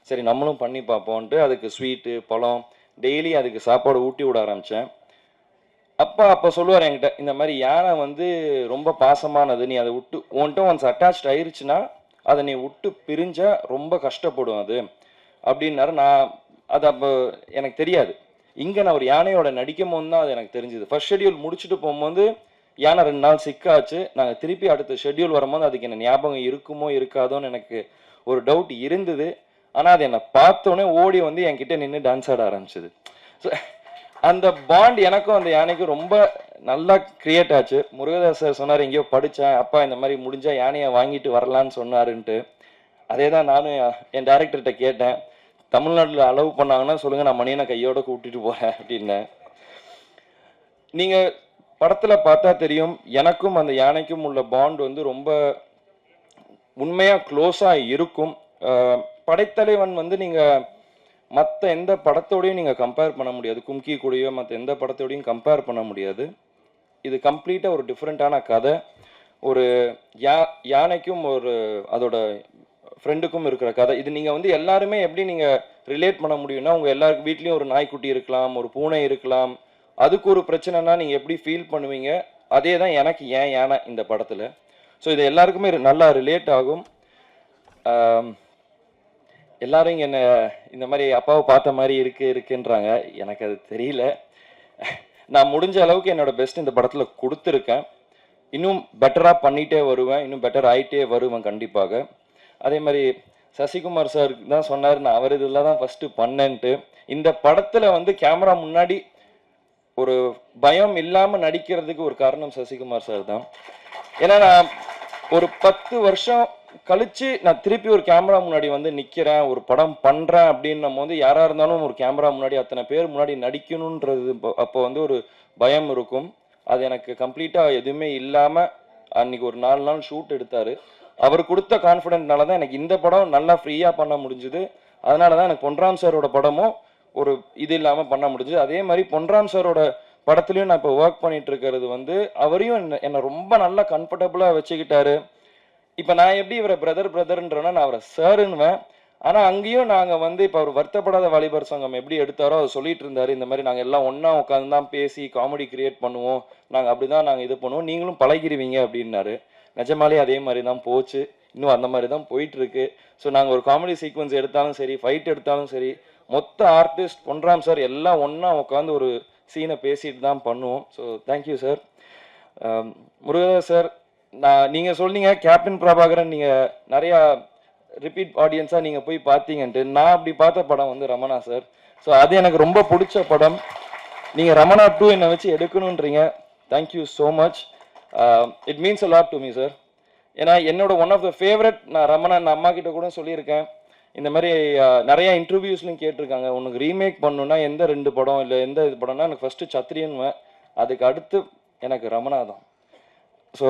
சரி நம்மளும் பண்ணி பார்ப்போன்ட்டு அதுக்கு ஸ்வீட்டு பழம் டெய்லி அதுக்கு சாப்பாடு ஊட்டி விட ஆரம்பித்தேன். அப்போ சொல்லுவார் என்கிட்ட, இந்த மாதிரி யானை வந்து ரொம்ப பாசமானது, நீ அதை விட்டு உன்கிட்ட ஒன்ஸ் அட்டாச்ட் ஆயிடுச்சுன்னா அதை நீ விட்டு பிரிஞ்சா ரொம்ப கஷ்டப்படும் அது அப்படின்னாரு. நான் அது அப்போ எனக்கு தெரியாது. இங்கே நான் ஒரு யானையோட நடிக்கும் போது தான் அது எனக்கு தெரிஞ்சுது. ஃபர்ஸ்ட் ஷெட்யூல் முடிச்சுட்டு போகும்போது யானை 2 நாள் சிக்காச்சு. நாங்கள் திருப்பி அடுத்த ஷெட்யூல் வரும்போது அதுக்கு என்ன ஞாபகம் இருக்குமோ இருக்காதோன்னு எனக்கு ஒரு டவுட் இருந்தது. ஆனால் அது என்னை பார்த்தோன்னே ஓடி வந்து என்கிட்ட நின்று டான்ஸ் ஆட ஆரம்பிச்சது. ஸோ அந்த பாண்ட் எனக்கும் அந்த யானைக்கும் ரொம்ப நல்லா கிரியேட் ஆச்சு. முருகதாஸ் சார் சொன்னார், எங்கேயோ படித்தேன், அப்பா இந்த மாதிரி முடிஞ்சால் யானையை வாங்கிட்டு வரலான்னு சொன்னாருன்ட்டு. அதே தான் நானும் என் டைரக்டர்கிட்ட கேட்டேன், தமிழ்நாட்டில் அலோவ் பண்ணாங்கன்னா சொல்லுங்கள், நான் மணியனை கையோட கூட்டிகிட்டு போகிறேன் அப்படின்னேன். நீங்கள் படத்தில் பார்த்தா தெரியும், எனக்கும் அந்த யானைக்கும் உள்ள பாண்ட் வந்து ரொம்ப உண்மையாக க்ளோஸாக இருக்கும். படைத்தலைவன் வந்து நீங்கள் மற்ற எந்த படத்தோடையும் நீங்கள் கம்பேர் பண்ண முடியாது. கும்கி கூடயோ மற்ற எந்த படத்தோடையும் கம்பேர் பண்ண முடியாது. இது கம்ப்ளீட்டாக ஒரு டிஃப்ரெண்ட்டான கதை. ஒரு யானைக்கும் ஒரு அதோட ஃப்ரெண்டுக்கும் இருக்கிற கதை. இது நீங்கள் வந்து எல்லாருமே எப்படி நீங்கள் ரிலேட் பண்ண முடியும்னா, உங்கள் எல்லாருக்கு வீட்லேயும் ஒரு நாய்க்குட்டி இருக்கலாம், ஒரு பூனை இருக்கலாம். அதுக்கு ஒரு பிரச்சனைனா நீங்கள் எப்படி ஃபீல் பண்ணுவீங்க, அதே தான் எனக்கு ஏன் யானை இந்த படத்தில். ஸோ இது எல்லாருக்குமே நல்லா ரிலேட் ஆகும். எல்லாரும் என்ன இந்த மாதிரி அப்பாவை பார்த்த மாதிரி இருக்குன்றாங்க. எனக்கு அது தெரியல. நான் முடிஞ்ச அளவுக்கு என்னோட பெஸ்ட் இந்த படத்தில் கொடுத்துருக்கேன். இன்னும் பெட்டராக பண்ணிகிட்டே வருவேன், இன்னும் பெட்டர் ஆகிட்டே வருவேன் கண்டிப்பாக. அதே மாதிரி சசிகுமார் சார் தான் சொன்னார், நான் அவர் இதில் தான் ஃபஸ்ட்டு பண்ணேன்ட்டு. இந்த படத்தில் வந்து கேமரா முன்னாடி ஒரு பயம் இல்லாமல் நடிக்கிறதுக்கு ஒரு காரணம் சசிகுமார் சார் தான். ஏன்னா நான் ஒரு 10 வருஷம் கழிச்சு நான் திருப்பி ஒரு கேமரா முன்னாடி வந்து நிற்கிறேன், ஒரு படம் பண்ணுறேன் அப்படின்னும் போது யாராக இருந்தாலும் ஒரு கேமரா முன்னாடி அத்தனை பேர் முன்னாடி நடிக்கணுன்றது அப்போ வந்து ஒரு பயம் இருக்கும். அது எனக்கு கம்ப்ளீட்டாக எதுவுமே இல்லாமல் அன்றைக்கி ஒரு 4 நாள் ஷூட் எடுத்தார். அவர் கொடுத்த கான்ஃபிடென்ட்னால தான் எனக்கு இந்த படம் நல்லா ஃப்ரீயாக பண்ண முடிஞ்சுது. அதனால தான் எனக்கு பொன்ராம் சாரோட படமும் ஒரு இது இல்லாமல் பண்ண முடிஞ்சுது. அதே மாதிரி பொன்ராம் சாரோட படத்துலையும் நான் இப்போ ஒர்க் பண்ணிட்டு இருக்கிறது வந்து அவரையும் என்னை ரொம்ப நல்லா கம்ஃபர்டபுளாக வச்சுக்கிட்டாரு. இப்போ நான் எப்படி இவரை பிரதர்ன்றேன்னா நான் அவரை சாருன்னுவேன். ஆனால் அங்கேயும் நாங்கள் வந்து இப்போ அவர் வருத்தப்படாத வாலிபர் சங்கம் எப்படி எடுத்தாரோ அதை சொல்லிட்டு இருந்தார். இந்த மாதிரி நாங்கள் எல்லாம் ஒன்றா உட்காந்து தான் பேசி காமெடி கிரியேட் பண்ணுவோம், நாங்கள் அப்படி தான் நாங்கள் இது பண்ணுவோம், நீங்களும் பழகிடுவீங்க அப்படின்னாரு. நிஜமாலே அதே மாதிரி தான் போச்சு. இன்னும் அந்த மாதிரி தான் போயிட்டுருக்கு. ஸோ நாங்கள் ஒரு காமெடி சீக்வன்ஸ் எடுத்தாலும் சரி, ஃபைட் எடுத்தாலும் சரி, மொத்த ஆர்டிஸ்ட் பொன்ராம் சார் எல்லாம் ஒன்றா உட்காந்து ஒரு சீனை பேசிட்டு தான் பண்ணுவோம். So thank you sir. Murugadoss sir, நீங்கள் சொன்னீங்க கேப்டன் பிரபாகரன் நீங்கள் நிறையா ரிப்பீட் ஆடியன்ஸாக நீங்கள் போய் பார்த்தீங்கன்ட்டு. நான் அப்படி பார்த்த படம் வந்து ரமணா சார். ஸோ அது எனக்கு ரொம்ப பிடிச்ச படம். நீங்கள் ரமணா 2 என்னை வச்சு எடுக்கணுன்றீங்க. Thank you so much. It means a lot to me sir. ஏன்னா என்னோட ஒன் ஆஃப் த ஃபேவரட். நான் ரமணா நான் அம்மா கிட்ட கூட சொல்லியிருக்கேன். இந்த மாதிரி நிறையா இன்டர்வியூஸ்லையும் கேட்டிருக்காங்க, உனக்கு ரீமேக் பண்ணணுன்னா எந்த 2 படம் இல்லை எந்த இது படம்னா எனக்கு ஃபஸ்ட்டு சத்திரியன்வேன், அதுக்கு அடுத்து எனக்கு ரமணா தான். So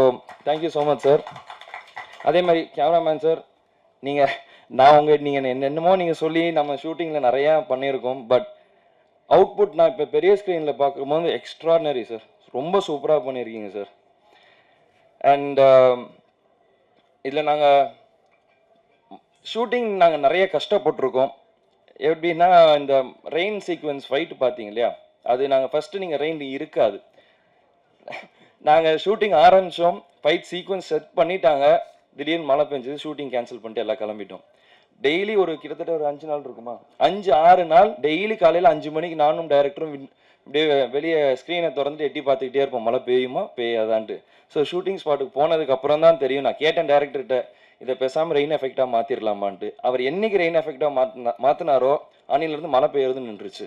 thank you so much sir. அதே மாதிரி கேமராமேன் சார், நீங்கள் என்னென்னமோ நீங்கள் சொல்லி நம்ம ஷூட்டிங்கில் நிறையா பண்ணியிருக்கோம். பட் அவுட்புட் நான் இப்போ பெரிய ஸ்க்ரீனில் பார்க்கும்போது எக்ஸ்ட்ராடினரி சார். ரொம்ப சூப்பராக பண்ணியிருக்கீங்க சார். அண்ட் இதில் நாங்கள் ஷூட்டிங் நாங்கள் நிறைய கஷ்டப்பட்டிருக்கோம். எப்படின்னா இந்த ரெயின் சீக்வன்ஸ் ஃபைட்டு பார்த்தீங்க இல்லையா, அது நாங்கள் ஃபஸ்ட்டு நீங்கள் ரெயின் இருக்காது, நாங்கள் ஷூட்டிங் ஆரம்பித்தோம், ஃபைட் சீக்வன்ஸ் செட் பண்ணிட்டாங்க, திடீர்னு மழை பெஞ்சது, ஷூட்டிங் கேன்சல் பண்ணிட்டு எல்லாம் கிளம்பிட்டோம். டெய்லி ஒரு கிட்டத்தட்ட ஒரு 5 நாள் இருக்குமா, 5-6 நாள் டெய்லி காலையில் 5 மணிக்கு நானும் டைரக்டரும் இப்படியே வெளியே ஸ்க்ரீனை திறந்துட்டு எட்டி பார்த்துக்கிட்டே இருப்போம், மழை பெய்யுமா பெய்யாதான்ட்டு. ஸோ ஷூட்டிங் ஸ்பாட்டுக்கு போனதுக்கு அப்புறம் தான் தெரியும். நான் கேட்டேன் டேரக்டர்கிட்ட, இதை பேசாமல் ரெயின் எஃபெக்டாக மாற்றிடலாமான்ட்டு. அவர் என்னைக்கு ரெயின் எஃபெக்டாக மாற்றினாரோ அன்னிலிருந்து மழை பெய்யறது நின்றுச்சு.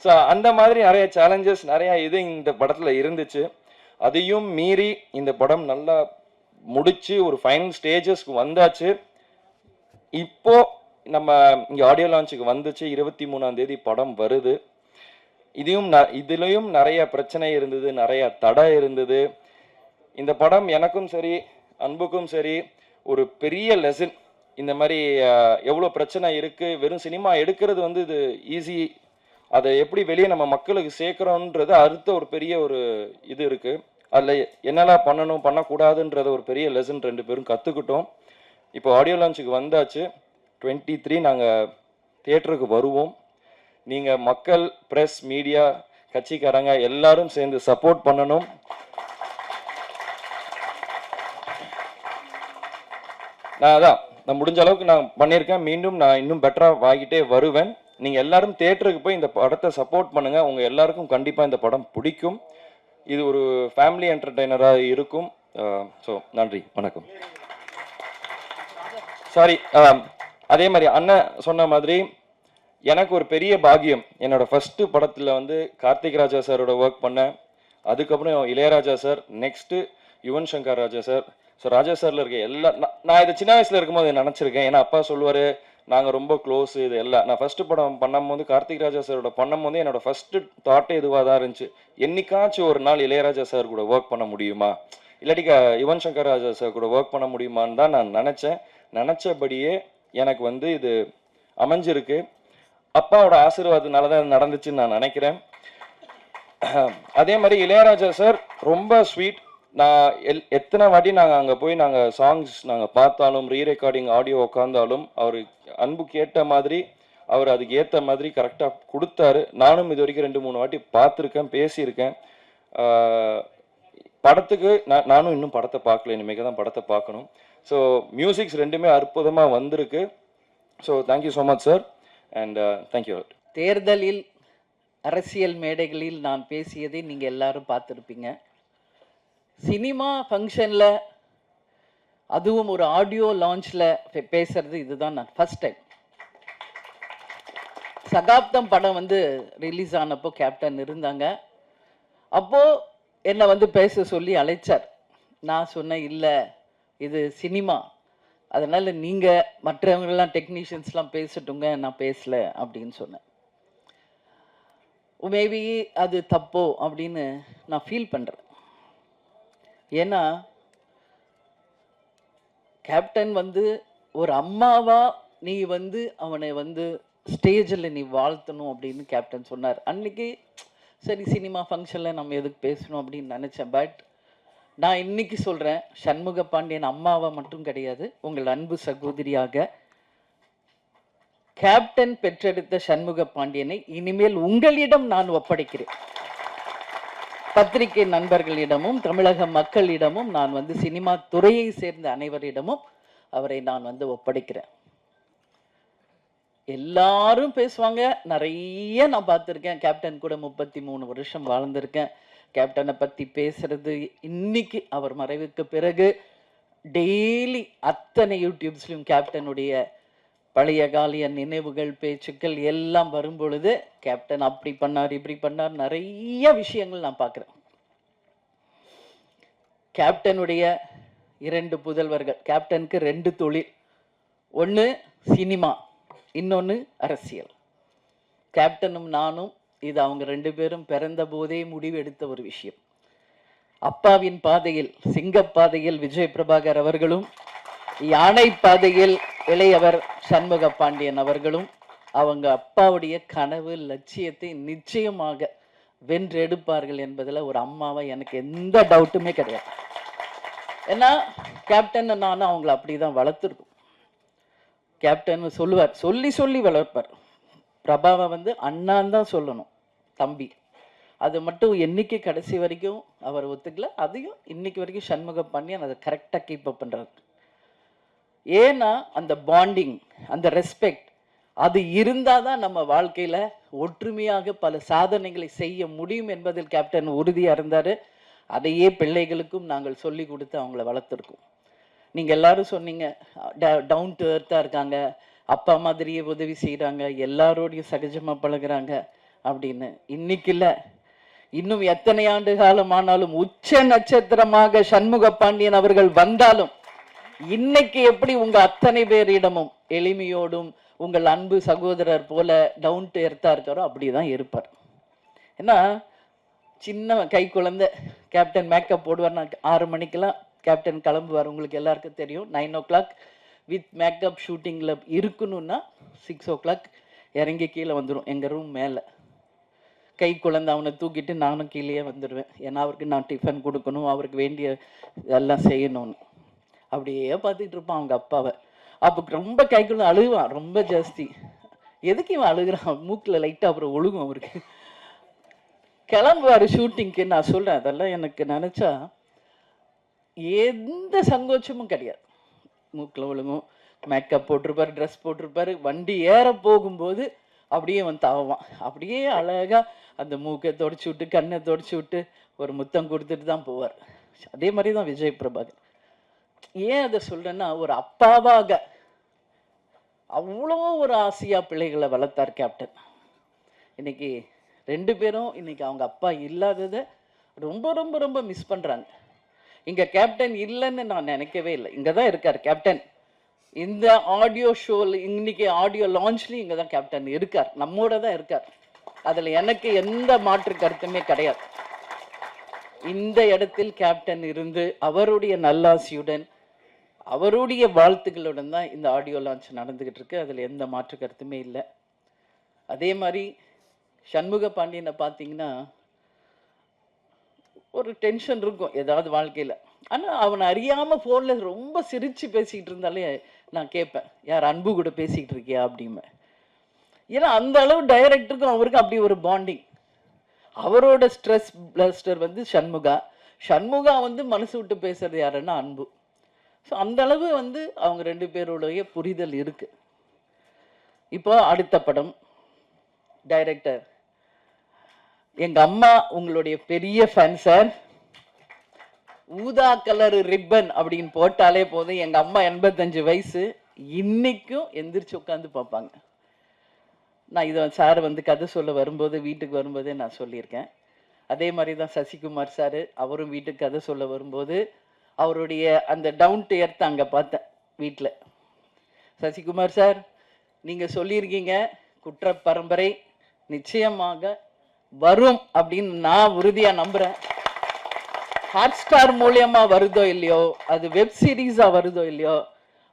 ஸோ அந்த மாதிரி நிறைய சேலஞ்சஸ் நிறையா இது இந்த படத்தில் இருந்துச்சு. அதையும் மீறி இந்த படம் நல்லா முடிச்சு ஒரு ஃபைனல் ஸ்டேஜஸ்க்கு வந்தாச்சு. இப்போ நம்ம இங்கே ஆடியோ லான்ச்சுக்கு வந்துச்சு, 23ஆம் தேதி படம் வருது. இதுலேயும் நிறைய பிரச்சனை இருந்தது, நிறைய தடை இருந்தது. இந்த படம் எனக்கும் சரி அன்புக்கும் சரி ஒரு பெரிய லெசன். இந்த மாதிரி எவ்வளோ பிரச்சனை இருக்குது, வெறும் சினிமா எடுக்கிறது வந்து இது ஈஸி, அதை எப்படி வெளியே நம்ம மக்களுக்கு சேர்க்குறோன்றது அடுத்த ஒரு பெரிய ஒரு இது இருக்குது. அதில் என்னெல்லாம் பண்ணணும் பண்ணக்கூடாதுன்றத ஒரு பெரிய லெசன் 2 பேரும் கற்றுக்கிட்டோம். இப்போ ஆடியோ லான்ச்சுக்கு வந்தாச்சு. 23 நாங்கள் தியேட்டருக்கு வருவோம். நீங்கள் மக்கள், ப்ரெஸ், மீடியா, கட்சிக்காரங்க எல்லாரும் சேர்ந்து சப்போர்ட் பண்ணணும். நான் அதான் நான் முடிஞ்ச அளவுக்கு நான் பண்ணியிருக்கேன். மீண்டும் நான் இன்னும் பெட்டராக வாங்கிட்டே வருவேன். நீங்கள் எல்லாரும் தியேட்டருக்கு போய் இந்த படத்தை சப்போர்ட் பண்ணுங்கள். உங்கள் எல்லாருக்கும் கண்டிப்பாக இந்த படம் பிடிக்கும். இது ஒரு ஃபேமிலி என்டர்டெய்னராக இருக்கும். ஸோ நன்றி, வணக்கம். சாரி, அதே மாதிரி அண்ணன் சொன்ன மாதிரி எனக்கு ஒரு பெரிய பாக்கியம். என்னோட ஃபர்ஸ்ட் படத்தில் வந்து கார்த்திக் ராஜா சாரோட ஒர்க் பண்ணேன். அதுக்கப்புறம் Ilaiyaraaja sir, next Yuvan Shankar Raja sir. So ராஜா சாரில் இருக்க எல்லா நான் இதை சின்ன வயசில் இருக்கும்போது நினச்சிருக்கேன். ஏன்னா அப்பா சொல்லுவார் நாங்கள் ரொம்ப க்ளோஸ். இது எல்லாம் நான் ஃபஸ்ட்டு படம் பண்ணும்போது கார்த்திக் ராஜா சாரோட பண்ணும்போது என்னோட ஃபஸ்ட்டு தாட்டே இதுவாக தான் இருந்துச்சு. என்னைக்காச்சும் ஒரு நாள் இளையராஜா சார் கூட ஒர்க் பண்ண முடியுமா, இல்லாட்டி யுவன் சங்கர் ராஜா சார் கூட ஒர்க் பண்ண முடியுமான்னு தான் நான் நினச்சேன். நினச்சபடியே எனக்கு வந்து இது அமைஞ்சிருக்கு. அப்பாவோட ஆசீர்வாதத்தினால தான் நடந்துச்சுன்னு நான் நினைக்கிறேன். அதே மாதிரி இளையராஜா சார் ரொம்ப ஸ்வீட். நான் எத்தனை வாட்டி நாங்கள் அங்கே போய் நாங்கள் சாங்ஸ் நாங்கள் பார்த்தாலும், ரீ ரெக்கார்டிங் ஆடியோ உட்காந்தாலும் அவர் அன்புக்கு ஏற்ற மாதிரி, அவர் அதுக்கு ஏற்ற மாதிரி கரெக்டாக கொடுத்தாரு. நானும் இது வரைக்கும் 2-3 வாட்டி பார்த்துருக்கேன், பேசியிருக்கேன். படத்துக்கு நானும் இன்னும் படத்தை பார்க்கல, இனிமேல் தான் படத்தை பார்க்கணும். ஸோ மியூசிக்ஸ் ரெண்டுமே அற்புதமாக வந்திருக்கு. So thank you so much sir, and thank you. தேர்தலில் அரசியல் மேடைகளில் நான் பேசியதை நீங்கள் எல்லாரும் பார்த்துருப்பீங்க. சினிமா ஃபங்க்ஷனில், அதுவும் ஒரு ஆடியோ லான்ச்சில் பேசுறது இதுதான் நான் ஃபர்ஸ்ட் டைம். சகாப்தம் படம் வந்து ரிலீஸ் ஆனப்போ கேப்டன் இருந்தாங்க. அப்போது என்னை வந்து பேச சொல்லி அழைச்சார். நான் சொன்னேன், இல்லை இது சினிமா, அதனால் நீங்கள் மற்றவங்கெல்லாம் டெக்னீஷியன்ஸ்லாம் பேசட்டுங்க, நான் பேசலை அப்படின்னு சொன்னேன். மேபி அது தப்போ அப்படின்னு நான் ஃபீல் பண்ணுறேன். ஏன்னா கேப்டன் வந்து ஒரு அம்மாவா நீ வந்து அவனை வந்து ஸ்டேஜில் நீ வாழ்த்தணும் அப்படின்னு கேப்டன் சொன்னார். அன்னைக்கு சரி சினிமா ஃபங்க்ஷனில் நம்ம எதுக்கு பேசணும் அப்படின்னு நினச்சேன். பட் நான் இன்னைக்கு சொல்கிறேன், சண்முக பாண்டியன் அம்மாவா மட்டும் கிடையாது, உங்கள் அன்பு சகோதரியாக கேப்டன் பெற்றெடுத்த சண்முக பாண்டியனை இனிமேல் உங்களிடம் நான் ஒப்படைக்கிறேன். பத்திரிகை நண்பர்களிடமும் தமிழக மக்களிடமும் நான் வந்து சினிமா துறையை சேர்ந்த அனைவரிடமும் அவரை நான் வந்து ஒப்படைக்கிறேன். எல்லாரும் பேசுவாங்க, நிறைய நான் பார்த்துருக்கேன். கேப்டன் கூட 33 வருஷம் வாழ்ந்திருக்கேன். கேப்டனை பற்றி பேசுறது இன்னைக்கு அவர் மறைவுக்கு பிறகு டெய்லி அத்தனை யூடியூப்ஸ்லையும் கேப்டனுடைய பழைய காலிய நினைவுகள், பேச்சுக்கள் எல்லாம் வரும் பொழுது கேப்டன் அப்படி பண்ணார், இப்படி பண்ணார், நிறைய விஷயங்கள் நான் பார்க்குறேன். கேப்டனுடைய 2 புதல்வர்கள். கேப்டனுக்கு 2 தொழில், ஒன்று சினிமா, இன்னொன்று அரசியல். கேப்டனும் நானும் இது அவங்க 2 பேரும் பிறந்த போதே முடிவெடுத்த ஒரு விஷயம். அப்பாவின் பாதையில், சிங்கப்பாதையில் விஜய் பிரபாகர் அவர்களும், யானை பாதையில் இளையவர் சண்முக பாண்டியன் அவர்களும் அவங்க அப்பாவுடைய கனவு லட்சியத்தை நிச்சயமாக வென்றெடுப்பார்கள் என்பதில் ஒரு அம்மாவை எனக்கு எந்த டவுட்டுமே கிடையாது. ஏன்னா கேப்டன் நானும் அவங்கள அப்படி தான் வளர்த்துருக்கோம். கேப்டன் சொல்லுவார், சொல்லி சொல்லி வளர்ப்பார். பிரபாவை வந்து அண்ணான் தான் சொல்லணும், தம்பி. அது மட்டும் என்னைக்கு கடைசி வரைக்கும் அவர் ஒத்துக்கல. அதையும் இன்னைக்கு வரைக்கும் சண்முக பாண்டியன் அதை கரெக்டாக கீப் அப் பண்ணுறாரு. ஏன்னா அந்த பாண்டிங், அந்த ரெஸ்பெக்ட், அது இருந்தால் தான் நம்ம வாழ்க்கையில் ஒற்றுமையாக பல சாதனைகளை செய்ய முடியும் என்பதில் கேப்டன் உறுதியாக இருந்தார். அதையே பிள்ளைகளுக்கும் நாங்கள் சொல்லி கொடுத்து அவங்கள வளர்த்துருக்கோம். நீங்கள் எல்லாரும் சொன்னீங்க, டவுன் டு எர்த்தாக இருக்காங்க, அப்பா மாதிரியே உதவி செய்கிறாங்க, எல்லாரோடையும் சகஜமாக பழகுறாங்க அப்படின்னு. இன்னைக்கு இல்லை, இன்னும் எத்தனை ஆண்டு காலம் ஆனாலும், உச்ச நட்சத்திரமாக சண்முக பாண்டியன் அவர்கள் வந்தாலும், இன்னைக்கு எப்படி உங்க அத்தனை பேரிடமும் எளிமையோடும் உங்கள் அன்பு சகோதரர் போல டவுன் டு எர்த்தா இருக்காரோ அப்படிதான் இருப்பார். ஏன்னா சின்ன கை குழந்தை கேப்டன் மேக்கப் போடுவார். நான் 6 மணிக்கெல்லாம் கேப்டன் கிளம்புவார். உங்களுக்கு எல்லாருக்கும் தெரியும். 9 o'clock வித் மேக்கப் ஷூட்டிங்கில் இருக்கணும்னா 6 o'clock இறங்கி கீழே வந்துடும் எங்கள் ரூம் மேலே. கை குழந்தை அவனை தூக்கிட்டு நானும் கீழே வந்துடுவேன். ஏன்னா அவருக்கு நான் டிஃபன் கொடுக்கணும், அவருக்கு வேண்டிய எல்லாம் செய்யணும்னு. அப்படியே பார்த்துக்கிட்டு இருப்பான் அவங்க அப்பாவை. அப்போ ரொம்ப கைக்குள்ள அழுவான், ரொம்ப ஜாஸ்தி. எதுக்கு இவன் அழுகிறான், மூக்கில் லைட்டாக அப்புறம் ஒழுகும் அவருக்கு. கிளம்புவார் ஷூட்டிங்க்கு. நான் சொல்கிறேன், அதெல்லாம் எனக்கு நினச்சா எந்த சங்கோச்சமும் கிடையாது. மூக்கில் ஒழுங்கும், மேக்கப் போட்டிருப்பாரு, ட்ரெஸ் போட்டிருப்பாரு, வண்டி ஏற போகும்போது அப்படியே வந்து தாவான். அப்படியே அழகா அந்த மூக்கை தொடச்சி விட்டு கண்ணை தொடச்சி விட்டு ஒரு முத்தம் கொடுத்துட்டு தான் போவார். அதே மாதிரி தான் விஜய் பிரபாகர். ஏன் அதை சொல்றேன்னா, ஒரு அப்பாவாக அவ்வளோ ஒரு ஆசையா பிள்ளைகளை வளர்த்தார் கேப்டன். இன்னைக்கு 2 பேரும் இன்னைக்கு அவங்க அப்பா இல்லாததை ரொம்ப ரொம்ப ரொம்ப மிஸ் பண்றாங்க. இங்க கேப்டன் இல்லைன்னு நான் நினைக்கவே இல்லை. இங்க தான் இருக்கார் கேப்டன். இந்த ஆடியோ ஷோவில் இன்னைக்கு ஆடியோ லான்ச்லையும் இங்கே தான் கேப்டன் இருக்கார், நம்மோட தான் இருக்கார். அதில் எனக்கு எந்த மாற்று கருத்துமே கிடையாது. இந்த இடத்தில் கேப்டன் இருந்து அவருடைய நல்லாசியுடன் அவருடைய வாழ்த்துக்களுடன் தான் இந்த ஆடியோ லான்ச் நடந்துக்கிட்டு இருக்கு. அதில் எந்த மாற்று கருத்துமே இல்லை. அதே மாதிரி சண்முக பாண்டியனை பார்த்தீங்கன்னா ஒரு டென்ஷன் இருக்கும் ஏதாவது வாழ்க்கையில். ஆனால் அவனை அறியாமல் ஃபோனில் ரொம்ப சிரித்து பேசிக்கிட்டு இருந்தாலே நான் கேட்பேன், யார் அன்பு கூட பேசிக்கிட்டு இருக்கியா அப்படிமே. ஏன்னா அந்த அளவு டைரக்டருக்கும் அவருக்கும் அப்படி ஒரு பாண்டிங். அவரோட ஸ்ட்ரெஸ் பிளஸ்டர் வந்து சண்முகா வந்து மனசு விட்டு பேசுறது யாருன்னா அன்பு. ஸோ அந்த அளவு வந்து அவங்க 2 பேருடைய புரிதல் இருக்கு. இப்போ அடுத்த படம் டைரக்டர் எங்க அம்மா உங்களுடைய பெரிய ஃபேன் சார். ஊதா கலர் ரிப்பன் அப்படின்னு போட்டாலே போதும். எங்க அம்மா 85 வயசு, இன்னைக்கும் எந்திரிச்சு உட்காந்து பார்ப்பாங்க. நான் இதை சார் வந்து கதை சொல்ல வரும்போது வீட்டுக்கு வரும்போதே நான் சொல்லியிருக்கேன். அதே மாதிரி தான் சசிகுமார் சார், அவரும் வீட்டுக்கு கதை சொல்ல வரும்போது அவருடைய அந்த டவுன் டு எர்த் அங்கே பார்த்தேன் வீட்டில். சசிகுமார் சார், நீங்கள் சொல்லியிருக்கீங்க குற்ற பரம்பரை நிச்சயமாக வரும் அப்படின்னு நான் உறுதியாக நம்புகிறேன். ஹாட் ஸ்டார் மூலியமா வருதோ இல்லையோ, அது வெப் சீரிஸா வருதோ இல்லையோ,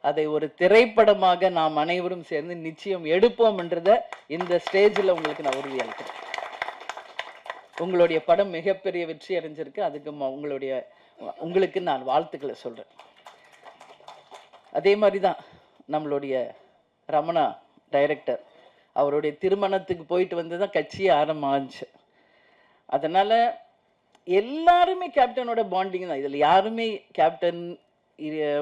அதை ஒரு திரைப்படமாக நாம் அனைவரும் சேர்ந்து நிச்சயம் எடுப்போம்ன்றத இந்த ஸ்டேஜில் உங்களுக்கு நான் உறுதி அளிக்கிறேன். உங்களுடைய படம் மிகப்பெரிய வெற்றி அடைஞ்சிருக்கு. அதுக்கு உங்களுக்கு நான் வாழ்த்துக்களை சொல்றேன். அதே மாதிரி தான் நம்மளுடைய ரமணா டைரக்டர், அவருடைய திருமணத்துக்கு போயிட்டு வந்து தான் கட்சியே ஆரம்பிச்சு. அதனால எல்லாருமே கேப்டனோட பாண்டிங் தான். இதில் யாருமே கேப்டன்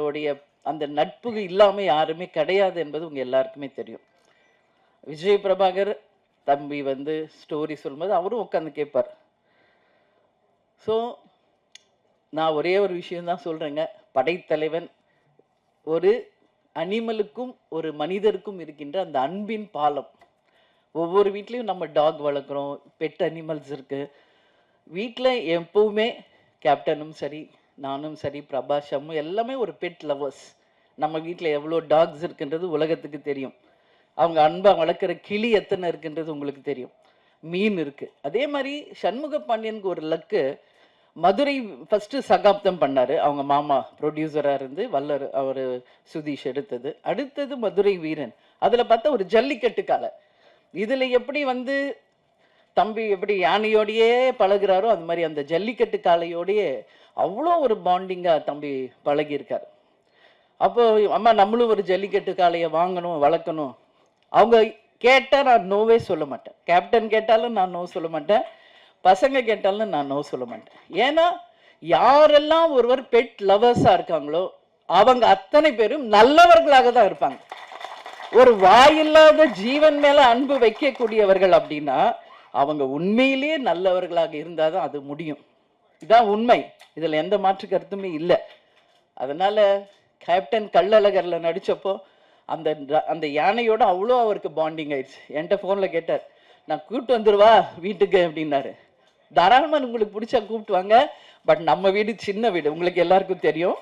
உடைய அந்த நட்பு இல்லாமல் யாருமே கிடையாது என்பது உங்கள் எல்லாருக்குமே தெரியும். விஜய் பிரபாகர் தம்பி வந்து ஸ்டோரி சொல்லும்போது அவரும் உட்காந்து கேட்பார். ஸோ நான் ஒரே ஒரு விஷயம்தான் சொல்கிறேங்க, படைத்தலைவன் ஒரு அனிமலுக்கும் ஒரு மனிதருக்கும் இருக்கின்ற அந்த அன்பின் பாலம். ஒவ்வொரு வீட்லேயும் நம்ம டாக் வளர்க்குறோம், பெட் அனிமல்ஸ் இருக்குது. வீட்டில் எப்பவுமே கேப்டனும் சரி, நானும் சரி, பிரபாஷமும் எல்லாமே ஒரு பெட் லவர்ஸ். நம்ம வீட்டில் எவ்வளோ டாக்ஸ் இருக்குன்றது உலகத்துக்கு தெரியும். அவங்க அன்பாக வளர்க்குற கிளி எத்தனை இருக்குன்றது உங்களுக்கு தெரியும். மீன் இருக்குது. அதே மாதிரி சண்முக பாண்டியனுக்கு ஒரு லக்கு, மதுரை ஃபஸ்ட்டு சகாப்தம் பண்ணார். அவங்க மாமா ப்ரொடியூசராக இருந்து வல்லர் அவர் சுதீஷ் எடுத்தது. அடுத்தது மதுரை வீரன். அதில் பார்த்தா ஒரு ஜல்லிக்கட்டு காலை. இதில் எப்படி வந்து தம்பி எப்படி யானையோடையே பழகுறாரோ அது மாதிரி அந்த ஜல்லிக்கட்டு காளையோடையே அவ்வளோ ஒரு பாண்டிங்காக தம்பி பழகியிருக்கார். அப்போ அம்மா நம்மளும் ஒரு ஜல்லிக்கட்டு காளையை வாங்கணும், வளர்க்கணும். அவங்க கேட்டால் நான் நோவே சொல்ல மாட்டேன். கேப்டன் கேட்டாலும் நான் நோ சொல்ல மாட்டேன், பசங்க கேட்டாலும் நான் நோ சொல்ல மாட்டேன். ஏன்னா யாரெல்லாம் ஒருவர் பெட் லவர்ஸாக இருக்காங்களோ அவங்க அத்தனை பேரும் நல்லவர்களாக தான் இருப்பாங்க. ஒரு வாயில்லாத ஜீவன் மேலே அன்பு வைக்கக்கூடியவர்கள் அப்படின்னா அவங்க உண்மையிலேயே நல்லவர்களாக இருந்தால் தான் அது முடியும். இதான் உண்மை. இதில் எந்த மாற்று கருத்துமே இல்லை. அதனால கேப்டன் கள்ளழகரில் நடித்தப்போ அந்த யானையோட அவ்வளோ அவருக்கு பாண்டிங் ஆயிடுச்சு. என்கிட்ட ஃபோனில் கேட்டார், நான் கூப்பிட்டு வந்துடுவா வீட்டுக்கு அப்படின்னாரு. தாராளமாக உங்களுக்கு பிடிச்சா கூப்பிட்டு வாங்க, பட் நம்ம வீடு சின்ன வீடு, உங்களுக்கு எல்லாருக்கும் தெரியும்,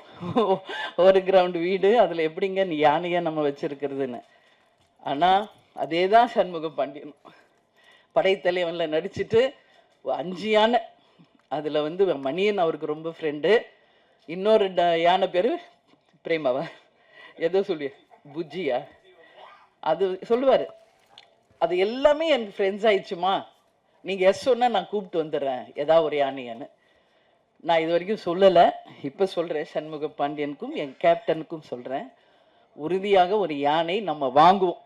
ஒரு கிரவுண்டு வீடு, அதில் எப்படிங்க நீ யானையை நம்ம வச்சிருக்கிறதுன்னு. ஆனால் அதே தான் சண்முக பாண்டியன் படைத்தலைவனில் நடிச்சுட்டு 5 யானை. அதில் வந்து மணியன் அவருக்கு ரொம்ப ஃப்ரெண்டு. இன்னொரு யானை பேர் பிரேமாவா ஏதோ சொல்லி புஜ்ஜியா அது சொல்லுவார். அது எல்லாமே எனக்கு ஃப்ரெண்ட்ஸ் ஆயிடுச்சுமா, நீங்கள் எஸ் சொன்னால் நான் கூப்பிட்டு வந்துடுறேன் ஏதாவது ஒரு யானையான்னு. நான் இது வரைக்கும் சொல்லலை, இப்போ சொல்கிறேன். சண்முக பாண்டியனுக்கும் என் கேப்டனுக்கும் சொல்கிறேன், உறுதியாக ஒரு யானை நம்ம வாங்குவோம்.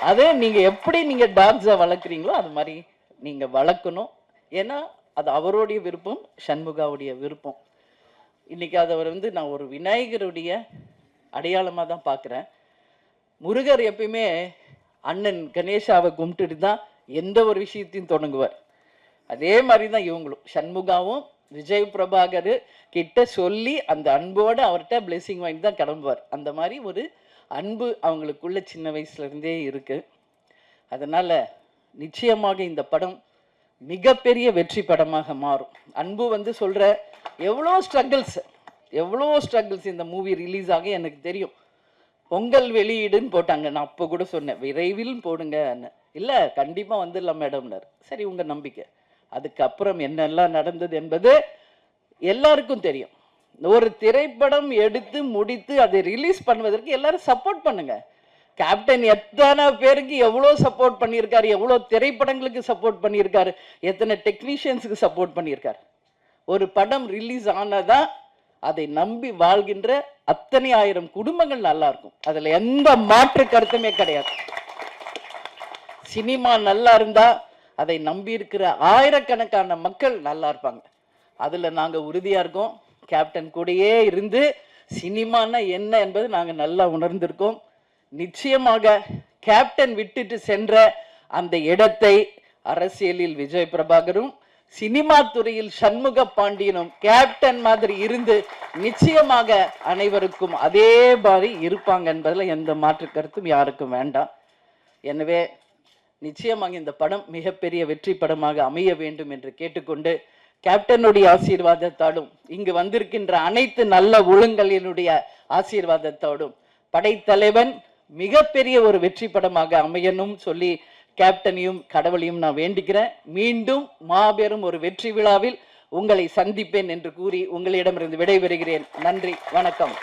அதே நீங்கள் எப்படி நீங்கள் டாக்ஸை வளர்க்குறீங்களோ அது மாதிரி நீங்கள் வளர்க்கணும். ஏன்னா அது அவருடைய விருப்பம், சண்முகாவுடைய விருப்பம். இன்றைக்கி அதை வந்து நான் ஒரு விநாயகருடைய அடையாளமாக தான் பார்க்குறேன். முருகர் எப்பயுமே அண்ணன் கணேஷாவை கும்பிட்டுட்டு தான் எந்த ஒரு விஷயத்தையும் தொடங்குவார். அதே மாதிரி தான் இவங்களும் சண்முகாவும் விஜய் பிரபாகர் கிட்ட சொல்லி அந்த அன்போடு அவர்கிட்ட பிளெஸிங் வாங்கி தான் கிளம்புவார். அந்த மாதிரி ஒரு அன்பு அவங்களுக்குள்ள சின்ன வயசுலேருந்தே இருக்குது. அதனால் நிச்சயமாக இந்த படம் மிகப்பெரிய வெற்றி படமாக மாறும். அன்பு வந்து சொல்கிற எவ்வளோ ஸ்ட்ரகிள்ஸ் இந்த மூவி ரிலீஸ் ஆகி எனக்கு தெரியும். பொங்கல் வெளியீடுன்னு போட்டாங்க. நான் அப்போ கூட சொன்னேன் விரைவில் போடுங்க. இல்லை கண்டிப்பாக வந்துடலாம் மேடம்னார். சரி உங்கள் நம்பிக்கை. அதுக்கப்புறம் என்னெல்லாம் நடந்தது என்பது எல்லாருக்கும் தெரியும். ஒரு திரைப்படம் எடுத்து முடித்து அதை ரிலீஸ் பண்ணுவதற்கு எல்லாரும் சப்போர்ட் பண்ணுங்க. கேப்டன் எத்தனை பேருக்கு எவ்வளோ சப்போர்ட் பண்ணியிருக்காரு, எவ்வளோ திரைப்படங்களுக்கு சப்போர்ட் பண்ணியிருக்காரு, எத்தனை டெக்னீஷியன்ஸுக்கு சப்போர்ட் பண்ணியிருக்காரு. ஒரு படம் ரிலீஸ் ஆனதான் அதை நம்பி வாழ்கின்ற அத்தனை ஆயிரம் குடும்பங்கள் நல்லா இருக்கும். அதில் எந்த மாற்று கருத்துமே கிடையாது. சினிமா நல்லா இருந்தா அதை நம்பி இருக்கிற ஆயிரக்கணக்கான மக்கள் நல்லா இருப்பாங்க. அதில் நாங்கள் உறுதியாக இருக்கோம். கேப்டன் கூடயே இருந்து சினிமானா என்ன என்பது நாங்கள் நல்லா உணர்ந்திருக்கோம். நிச்சயமாக கேப்டன் விட்டுட்டு சென்ற அந்த இடத்தை அரசியலில் விஜய் பிரபாகரும் சினிமா துறையில் சண்முக பாண்டியனும் கேப்டன் மாதிரி இருந்து நிச்சயமாக அனைவருக்கும் அதே மாதிரி இருப்பாங்க என்பதில் எந்த மாற்று கருத்தும் யாருக்கும் வேண்டாம். எனவே நிச்சயமாக இந்த படம் மிகப்பெரிய வெற்றி படமாக அமைய வேண்டும் என்று கேட்டுக்கொண்டு, கேப்டனுடைய ஆசீர்வாதத்தாலும் இங்கு வந்திருக்கின்ற அனைத்து நல்ல ஒழுங்கலினுடைய ஆசீர்வாதத்தோடும் படைத்தலைவன் மிகப்பெரிய ஒரு வெற்றி படமாக அமையணும் சொல்லி கேப்டனையும் கடவுளையும் நான் வேண்டிக்கிறேன். மீண்டும் மாபெரும் ஒரு வெற்றி விழாவில் உங்களை சந்திப்பேன் என்று கூறி உங்களிடமிருந்து விடைபெறுகிறேன். நன்றி, வணக்கம்.